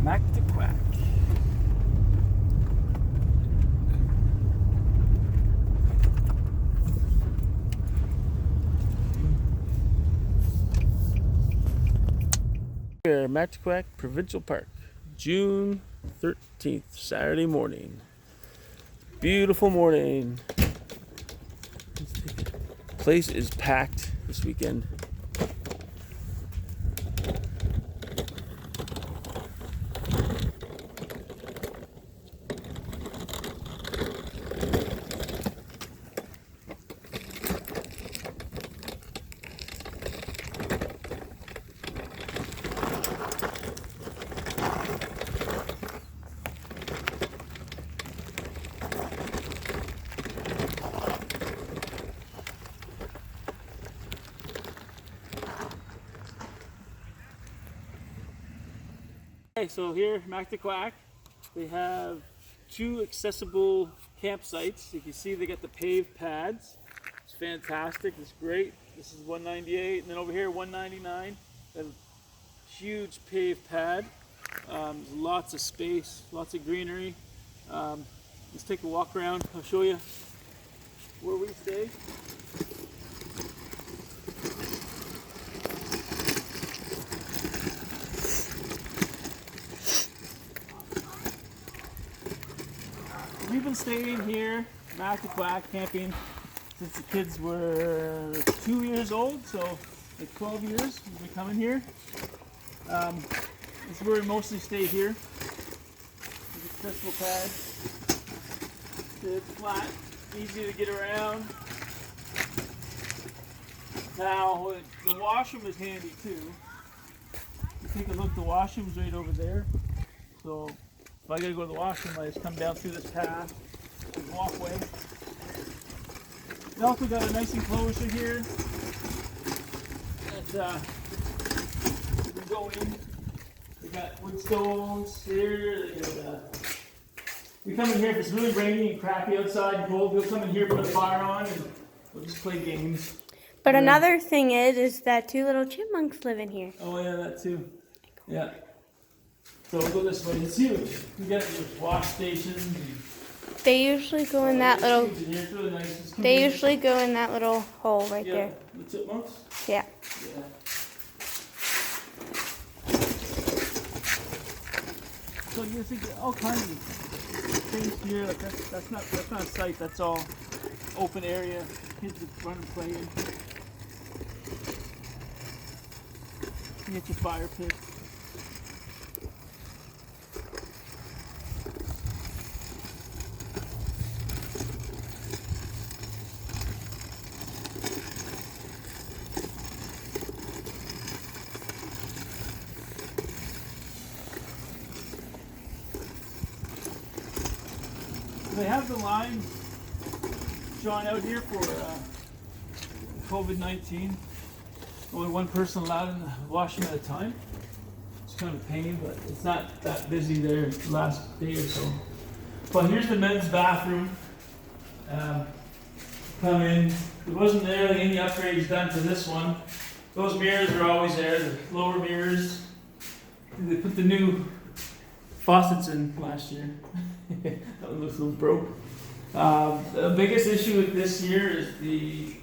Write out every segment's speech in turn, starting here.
Mactaquac. Here, Mactaquac Provincial Park, June 13th, Saturday morning. Beautiful morning. Place is packed this weekend. Okay, so here, Mactaquac, they have 2 accessible campsites. You can see they got the paved pads. It's fantastic. It's great. This is $198, and then over here $199. A huge paved pad. Lots of space, lots of greenery. Let's take a walk around. I'll show you where we stay. We've been staying here, Mactaquac, camping since the kids were 2 years old, so like 12 years we've been coming here. This is where we mostly stay here. There's accessible pad. It's flat, easy to get around. Now, the washroom is handy too. Take a look, the washroom's right over there. So if I gotta go to the washroom, I just come down through this path, this walkway. We also got a nice enclosure here that we can go in. We got wood stoves here. We come in here if it's really rainy and crappy outside and cold. We'll come in here, put a fire on, and we'll just play games. But another thing is that 2 little chipmunks live in here. Oh yeah, that too. Yeah. So we'll go this way. It's huge. We got wash stations. They usually go in that little. It's really nice. They usually go in that little hole right Yeah, there. the chipmunks. Yeah. Yeah. So you think all kinds of things here. Like that's not a site. That's all open area. Kids that run and play in. You get your fire pit. They have the line drawn out here for COVID-19. Only one person allowed in the washroom at a time. It's kind of a pain, but it's not that busy there the last day or so. But here's the men's bathroom. Come in. There wasn't really any upgrades done to this one. Those mirrors are always there, the lower mirrors. They put the new faucets in last year. That one looks a little broke. The biggest issue with this year is the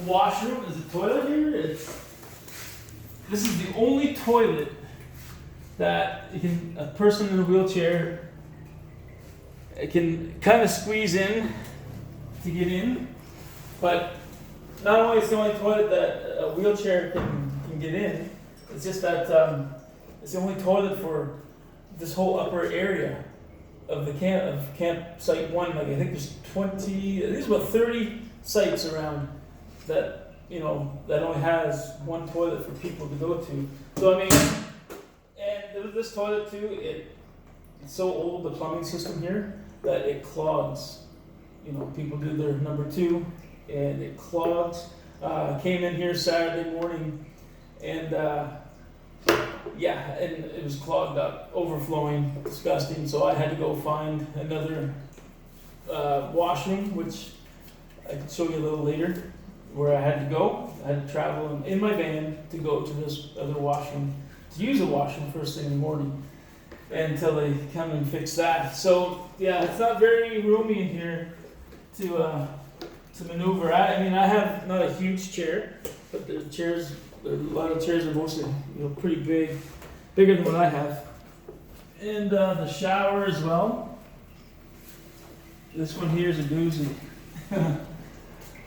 washroom. Is the toilet here? This is the only toilet that a person in a wheelchair can kind of squeeze in to get in. But not only is it the only toilet that a wheelchair can get in, it's just that it's the only toilet for this whole upper area of the campsite 1. Like I think there's about 30 sites around that that only has one toilet for people to go to. So I mean, and this toilet too, it's so old, the plumbing system here, that it clogs. People do their number 2 and it clogs. Came in here Saturday morning and and it was clogged up, overflowing, disgusting. So I had to go find another washroom, which I can show you a little later, where I had to go. I had to travel in my van to go to this other washroom. to use a washroom first thing in the morning until they come and fix that. So yeah, it's not very roomy in here to maneuver. I mean, I have not a huge chair, but the chairs, a lot of chairs are mostly pretty big, bigger than what I have. And the shower as well. This one here is a doozy.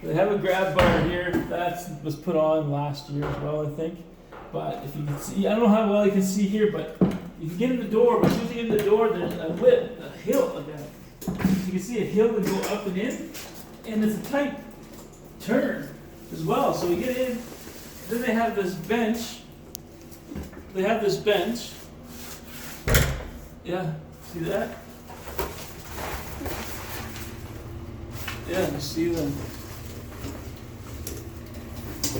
They have a grab bar here. That was put on last year as well, I think. But if you can see, I don't know how well you can see here, but you can get in the door. But usually in the door, there's a lip, a hill. You can see a hill that go up and in, and it's a tight turn as well. So we get in. Then they have this bench. They have this bench. Yeah, see that? Yeah, you see them.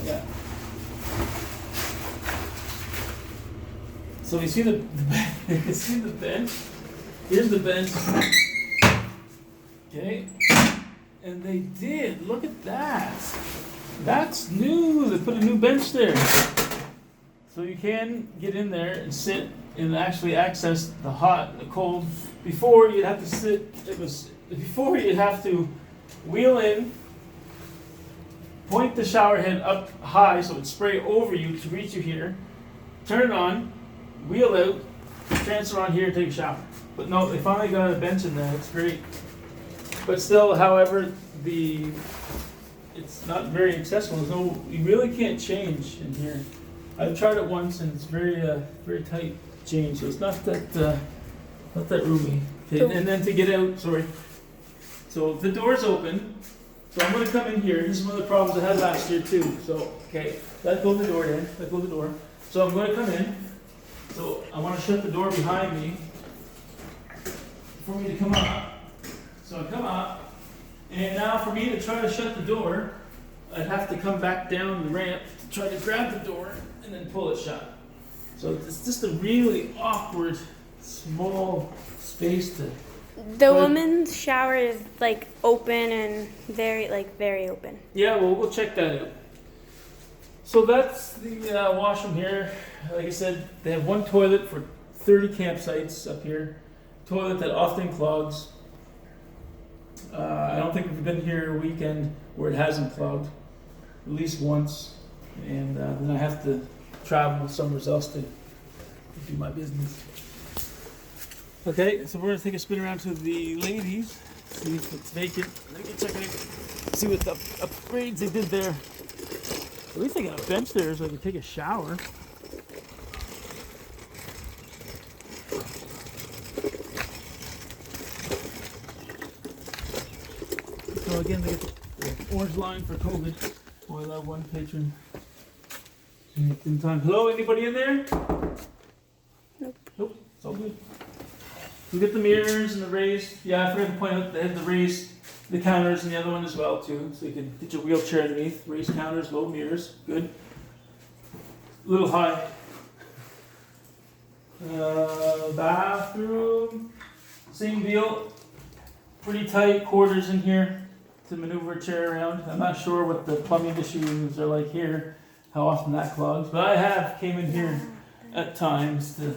Yeah. So you see you see the bench. Here's the bench. Okay. And they did. Look at that. That's new. They put a new bench there. So you can get in there and sit and actually access the hot and the cold. Before you'd have to sit. Before you'd have to wheel in, point the shower head up high so it'd spray over you to reach you here, turn it on, wheel out, transfer on here, take a shower. But no, they finally got a bench in there. It's great. But still, however, it's not very accessible. You really can't change in here. I've tried it once and it's very tight change. So it's not that roomy. Okay, and then to get out, sorry. So the door's open. So I'm going to come in here. This is one of the problems I had last year too. So, okay, let go of the door then. Let go of the door. So I'm going to come in. So I want to shut the door behind me for me to come up. So I come up. And now for me to try to shut the door, I'd have to come back down the ramp to try to grab the door and then pull it shut. So it's just a really awkward, small space to... The women's shower is like open and very open. Yeah, well, we'll check that out. So that's the washroom here. Like I said, they have one toilet for 30 campsites up here. Toilet that often clogs. I don't think we've been here a weekend where it hasn't clogged. At least once. And then I have to travel somewhere else to do my business. Okay, so we're going to take a spin around to the ladies, see if it's vacant. Let me check it out, see what the upgrades they did there. At least they got a bench there so I can take a shower. So again, they get the orange line for COVID. Boy, I love one patron. In time. Hello, anybody in there? Nope. Nope, it's all good. We get the mirrors and the raised. Yeah, I forgot to point out they have the raised, the counters and the other one as well too. So you can get your wheelchair underneath. Raised counters, low mirrors, good. A little high. Bathroom, same deal. Pretty tight quarters in here to maneuver a chair around. I'm not sure what the plumbing issues are like here, how often that clogs, but I have came in here at times to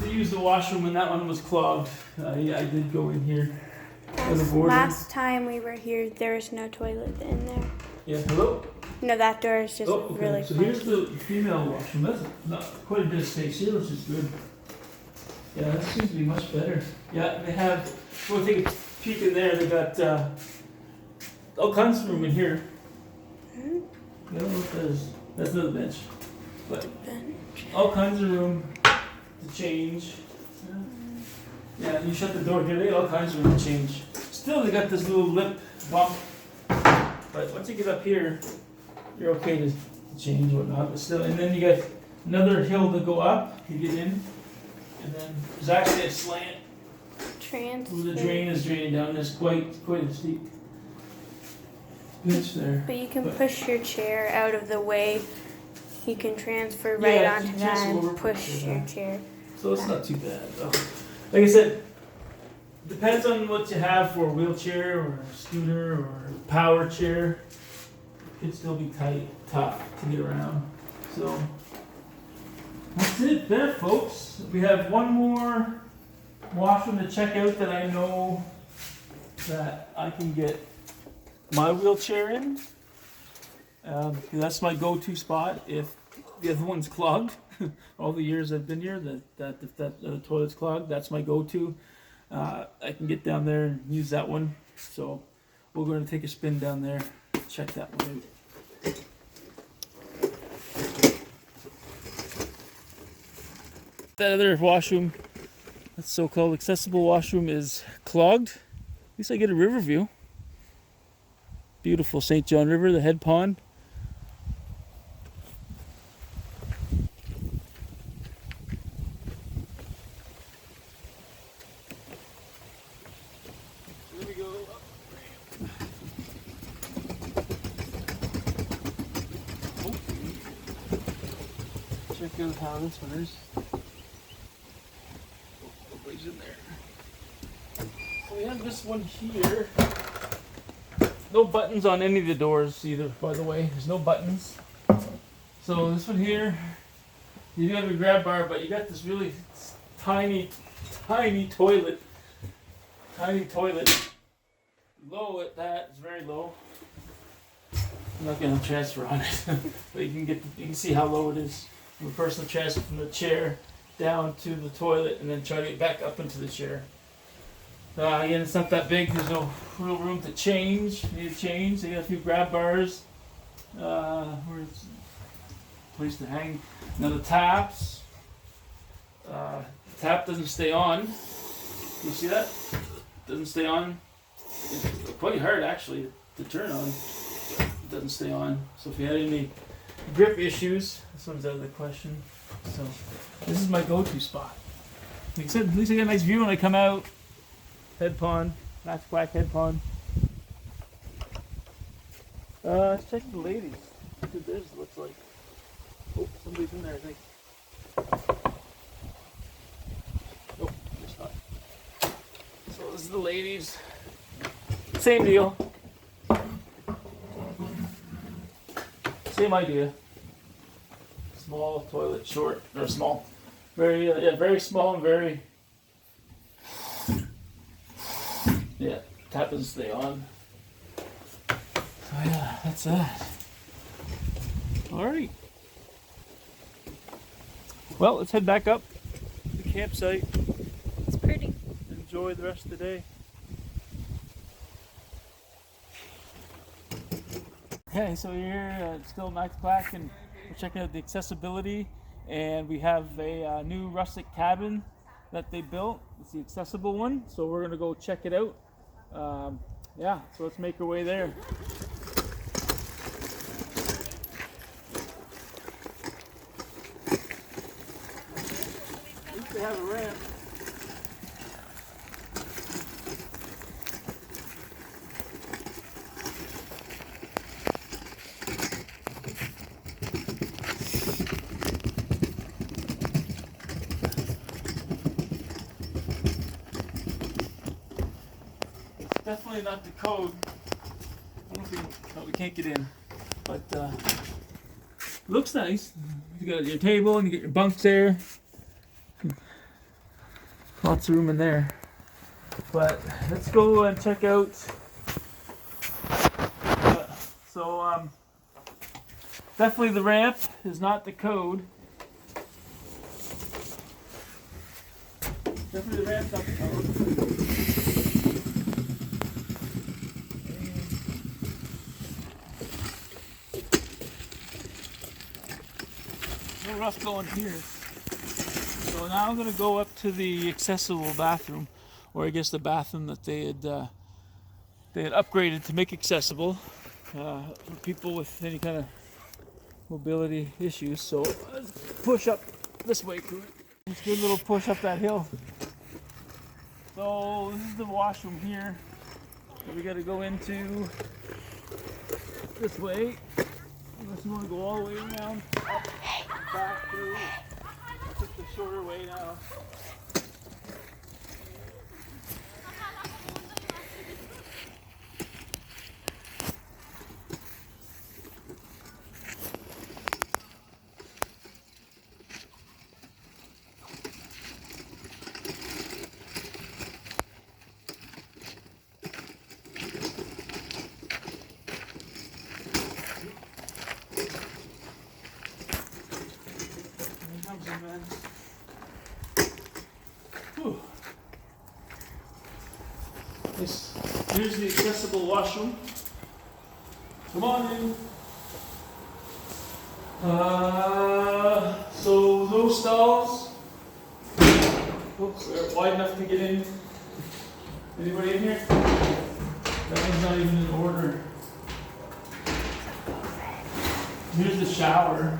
use the washroom when that one was clogged. I did go in here. Last time we were here, there was no toilet in there. Yeah, hello? No, that door is just really So fun. here's the female washroom. That's not quite a bit of space here, which is good. Yeah, that seems to be much better. Yeah, they have, we'll take a peek in there. They got all kinds of room in here. I don't know what that is. That's another bench. But all kinds of room to change. Yeah, you shut the door here, they got all kinds of room to change. Still, they got this little lip bump. But once you get up here, you're okay to change or whatnot. But still, and then you got another hill to go up. You get in, and then there's actually a slant. Where the drain is draining down. There's quite a steep pitch there. But you can push your chair out of the way. You can transfer right onto that and push your chair. So it's not too bad. Like I said, depends on what you have for a wheelchair or a scooter or a power chair. It could still be tight, tough to get around. So That's it there, folks. We have one more washroom to check out that I know that I can get my wheelchair in. That's my go-to spot if the other one's clogged. All the years I've been here, if the toilet's clogged, that's my go-to. I can get down there and use that one. So we're going to take a spin down there, check that one out. That other washroom, that so-called accessible washroom, is clogged. At least I get a river view. Beautiful St. John River, the head pond. Here we go. Oh. Check out how this one is. Nobody's in there. So we have this one here. No buttons on any of the doors either, by the way. There's no buttons. So this one here, you do have a grab bar, but you got this really tiny toilet. Tiny toilet. Low at that, it's very low. I'm not gonna transfer on it, but you can see how low it is. From a personal transfer from the chair down to the toilet, and then try to get back up into the chair. Again, it's not that big. There's no real room to change. You need to change. They got a few grab bars. Where's a place to hang? Now the taps. The tap doesn't stay on. You see that? Doesn't stay on. It's quite hard actually to turn on. It doesn't stay on. So if you had any grip issues, this one's out of the question. So this is my go-to spot. Like I said, at least I get a nice view when I come out. Head pond, Mactaquac head pond. Let's check the ladies. Look what theirs looks like. Oh, somebody's in there, I think. Nope, there's not. So this is the ladies. Same deal. Same idea. Small toilet, short, or small. Very, very small and very. Yeah, tap doesn't stay on. So yeah, that's that. Alright. Well, let's head back up to the campsite. It's pretty. Enjoy the rest of the day. Okay, so we're here still in Mactaquac, and we're checking out the accessibility, and we have a new rustic cabin that they built. It's the accessible one, so we're gonna go check it out. Yeah, so let's make our way there. At least they have a ramp. Definitely not the code. I don't think we can't get in, but looks nice. You got your table and you get your bunks there. Lots of room in there. But let's go and check out. Definitely the ramp is not the code. Definitely the ramp's not the code. No rough going here. So now I'm going to go up to the accessible bathroom, or I guess the bathroom that they had upgraded to make accessible for people with any kind of mobility issues. So let's push up this way to it. Just a good little push up that hill. So this is the washroom here that we got to go into this way. Unless you want to go all the way around, up, back through. I'll take the shorter way now. washrooms in, man. Whew. Here's the accessible washroom. Come on in. So no stalls. Oops, they're wide enough to get in. Anybody in here? That one's not even in order. Here's the shower.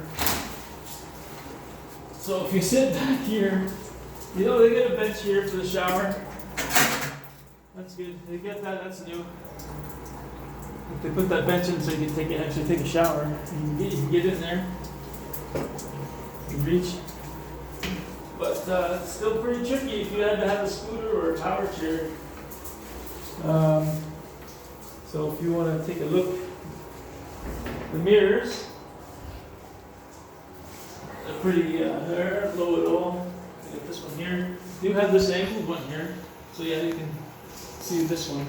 So if you sit back here, you know they got a bench here for the shower. That's good. They get that. That's new. If they put that bench in so you can actually take a shower, you can get in there. You can reach. But it's still pretty tricky if you had to have a scooter or a power chair. So if you want to take a look, the mirrors are pretty, they're low at all. You get this one here. You do have this angled one here, so yeah, you can see this one.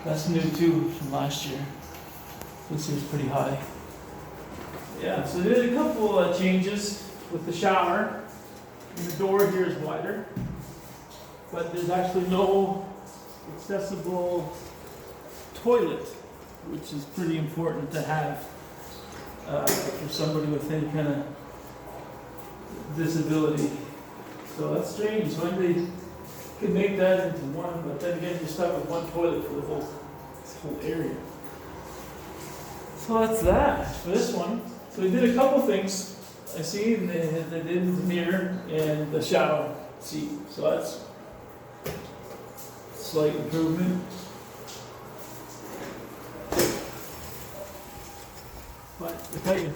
That's new too from last year. This is pretty high. Yeah, so there's a couple changes with the shower. And the door here is wider, but there's actually no accessible toilet, which is pretty important to have for somebody with any kind of disability. So that's strange. When they could make that into one, but then again, you're stuck with one toilet for this whole area. So that's that for this one. So we did a couple things. I see they did the mirror and the shower seat. So that's a slight improvement. But I tell you,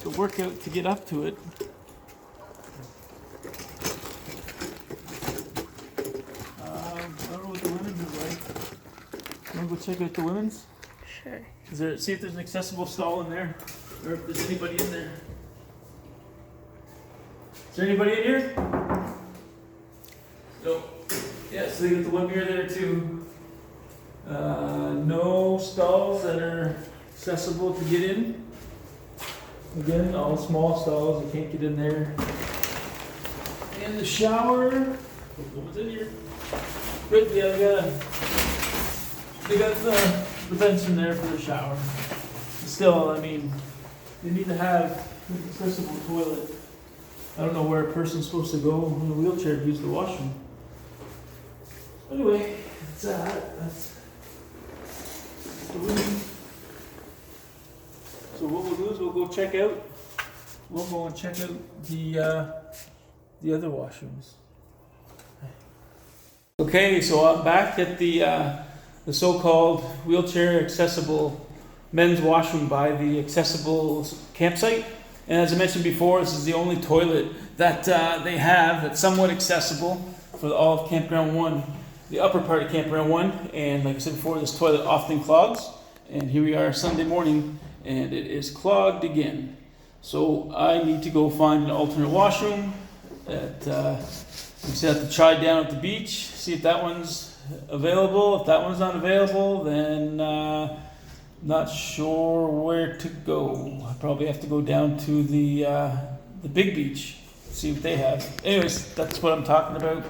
the workout to get up to it. I don't know what the women's is like. Want to go check out the women's? Sure. See if there's an accessible stall in there, or if there's anybody in there. Is there anybody in here? No. Yeah, so they got the one mirror there too. No stalls that are accessible to get in. Again, all small stalls, you can't get in there. And the shower, what's in here? Good, yeah, they got the bench in there for the shower. Still, I mean, you need to have an accessible toilet. I don't know where a person's supposed to go in a wheelchair to use the washroom. Anyway, that's that. That's the room. So what we'll do is we'll go check out. We'll go and check out the other washrooms. Okay, so I'm back at the so-called wheelchair accessible men's washroom by the accessible campsite. And as I mentioned before, this is the only toilet that they have that's somewhat accessible for all of Campground 1, the upper part of Campground 1. And like I said before, this toilet often clogs. And here we are Sunday morning, and it is clogged again. So I need to go find an alternate washroom. We just have to try down at the beach, see if that one's available. If that one's not available, then not sure where to go. I probably have to go down to the big beach, see what they have. Anyways, that's what I'm talking about.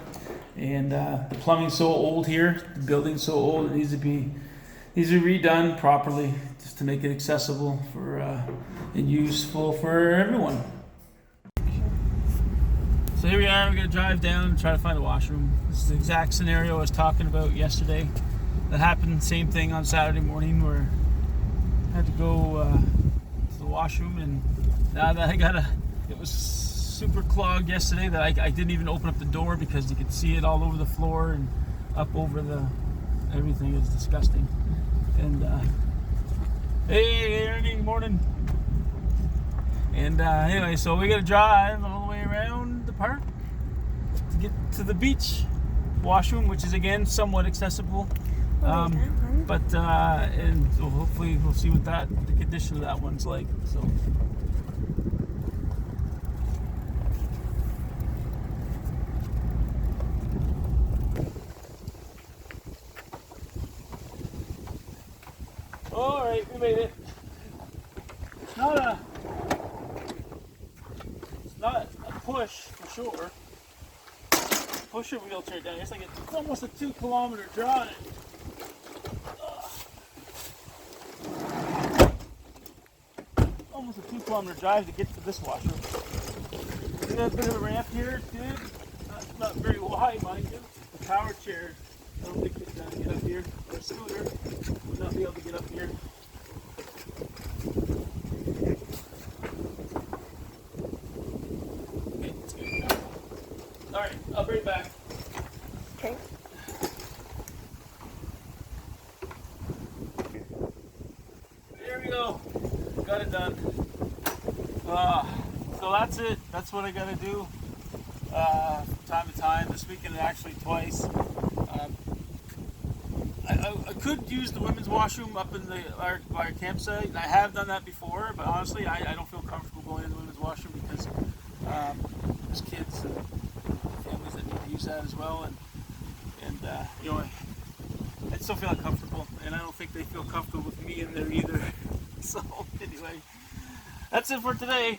And the plumbing's so old here, the building's so old, it needs to be redone properly just to make it accessible for and useful for everyone. So here we are, we're gonna drive down and try to find a washroom. This is the exact scenario I was talking about yesterday. That happened, same thing on Saturday morning where I had to go to the washroom, and now that it was super clogged yesterday that I didn't even open up the door because you could see it all over the floor and up over everything is disgusting. And hey Ernie, morning. And anyway, so we gotta drive all the way around the park to get to the beach washroom, which is again somewhat accessible. But and so hopefully we'll see what the condition of that one's like. So. All right, we made it. It's not shore, push your wheelchair down. It's like it's almost a 2-kilometer drive. Almost a 2-kilometer drive to get to this washroom. We got a bit of a ramp here, good. Not very wide, mind you. The power chair, I don't think it's gonna get up here. Or a scooter would not be able to get up here. Okay, that's good. Alright, I'll bring it back. Okay. There we go. Got it done. So that's it. That's what I gotta do from time to time. This weekend actually twice. I could use the women's washroom up in our campsite, and I have done that before, but honestly I don't feel comfortable going in the women's washroom because there's kids and families that need to use that as well, and you know, I still feel uncomfortable, and I don't think they feel comfortable with me in there either. So anyway, that's it for today.